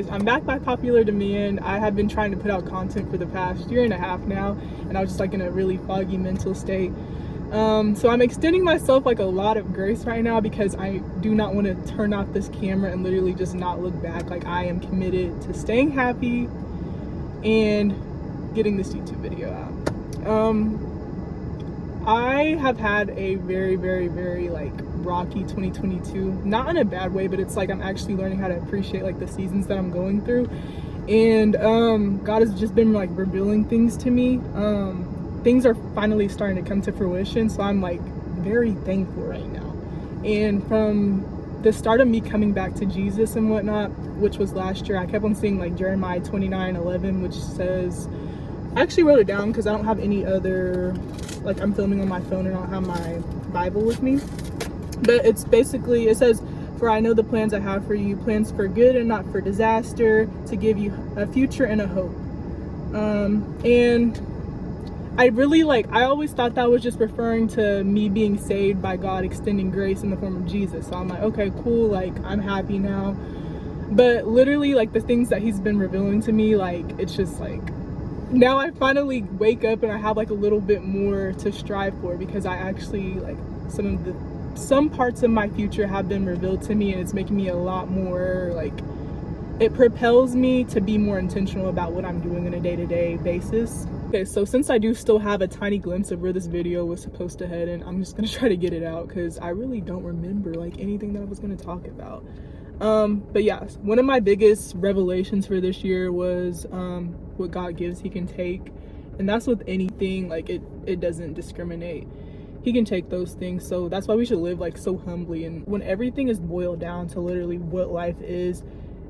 I'm back by popular demand. I have been trying to put out content for the past year and a half now, and I was just like in a really foggy mental state. So I'm extending myself like a lot of grace right now because I do not want to turn off this camera and literally just not look back. Like, I am committed to staying happy and getting this YouTube video out. I have had a very like rocky 2022, not in a bad way, but it's like I'm actually learning how to appreciate like the seasons that I'm going through, and God has just been like revealing things to me. Things are finally starting to come to fruition, so I'm like very thankful right now. And from the start of me coming back to Jesus and whatnot, which was last year, I kept on seeing like Jeremiah 29:11, which says, I actually wrote it down because I don't have any other, like, I'm filming on my phone and I don't have my Bible with me, but it's basically, it says, "For I know the plans I have for you, plans for good and not for disaster, to give you a future and a hope." And I really I always thought that was just referring to me being saved by God extending grace in the form of Jesus. So I'm like, okay, cool, like I'm happy now. But literally like the things that he's been revealing to me, like it's just like, now I finally wake up and I have like a little bit more to strive for, because I actually like some parts of my future have been revealed to me, and it's making me a lot more like, it propels me to be more intentional about what I'm doing on a day-to-day basis. Okay, so since I do still have a tiny glimpse of where this video was supposed to head, and I'm just gonna try to get it out because I really don't remember like anything that I was gonna talk about. But yeah, one of my biggest revelations for this year was what God gives, he can take. And that's with anything, like it doesn't discriminate. He can take those things. So that's why we should live like so humbly. And when everything is boiled down to literally what life is,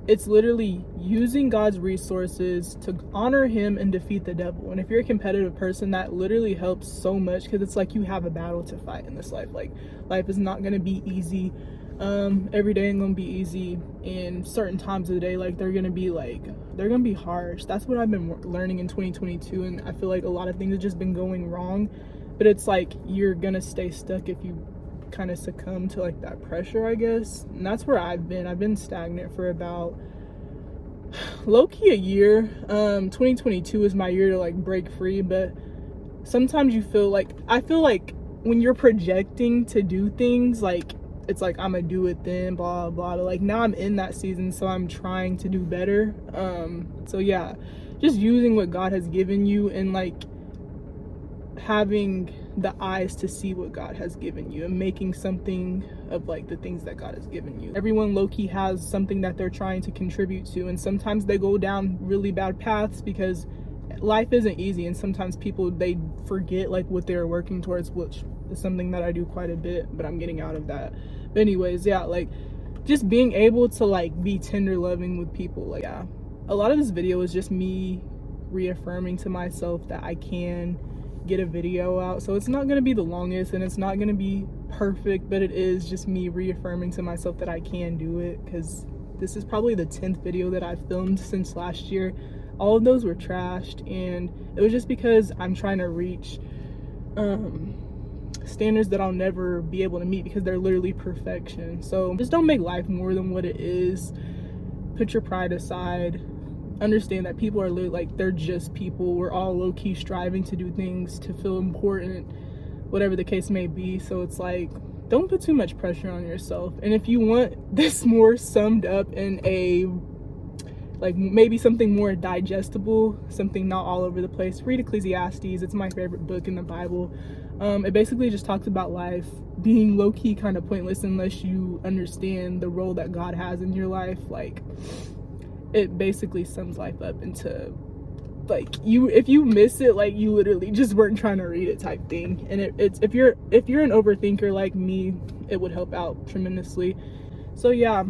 it's literally using God's resources to honor him and defeat the devil. And if you're a competitive person, that literally helps so much, because it's like you have a battle to fight in this life. Like, life is not going to be easy. Every day ain't gonna be easy, and certain times of the day, like they're gonna be harsh. That's what I've been learning in 2022, and I feel like a lot of things have just been going wrong, but it's like you're gonna stay stuck if you kind of succumb to like that pressure, I guess. And that's where I've been stagnant for about low-key a year. 2022 is my year to like break free, but sometimes I feel like when you're projecting to do things, like it's like I'm gonna do it then, blah blah. But like now I'm in that season, so I'm trying to do better. So yeah, just using what God has given you, and like having the eyes to see what God has given you, and making something of like the things that God has given you. Everyone low-key has something that they're trying to contribute to, and sometimes they go down really bad paths because life isn't easy, and sometimes people, they forget like what they're working towards, which is something that I do quite a bit, but I'm getting out of that. But anyways, yeah, like just being able to like be tender loving with people. Like, yeah, a lot of this video is just me reaffirming to myself that I can get a video out. So it's not going to be the longest, and it's not going to be perfect, but it is just me reaffirming to myself that I can do it, because this is probably the 10th video that I've filmed since last year. All of those were trashed, and it was just because I'm trying to reach standards that I'll never be able to meet, because they're literally perfection. So just don't make life more than what it is. Put your pride aside. Understand that people are literally like, they're just people. We're all low-key striving to do things, to feel important, whatever the case may be. So it's like, don't put too much pressure on yourself. And if you want this more summed up in a like maybe something more digestible, something not all over the place, read Ecclesiastes. It's my favorite book in the Bible. It basically just talks about life being low-key kind of pointless unless you understand the role that God has in your life. Like, it basically sums life up into like, if you miss it, like you literally just weren't trying to read it type thing. And it's if you're an overthinker like me, it would help out tremendously. So yeah,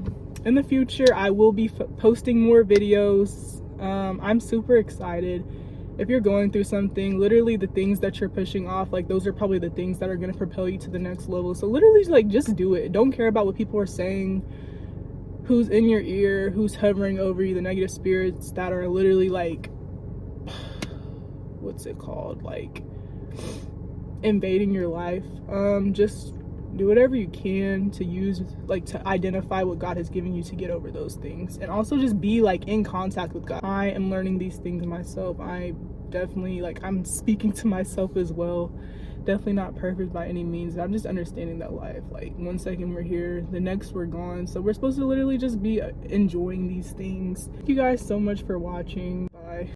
in the future I will be posting more videos. I'm super excited. If you're going through something, literally the things that you're pushing off, like those are probably the things that are going to propel you to the next level. So literally like just do it. Don't care about what people are saying, who's in your ear, who's hovering over you, the negative spirits that are literally like, what's it called, like invading your life. Just do whatever you can to use, like, to identify what God has given you to get over those things. And also just be like in contact with God. I am learning these things myself. I definitely, like, I'm speaking to myself as well. Definitely not perfect by any means. I'm just understanding that life, like, 1 second we're here, the next we're gone. So we're supposed to literally just be enjoying these things. Thank you guys so much for watching.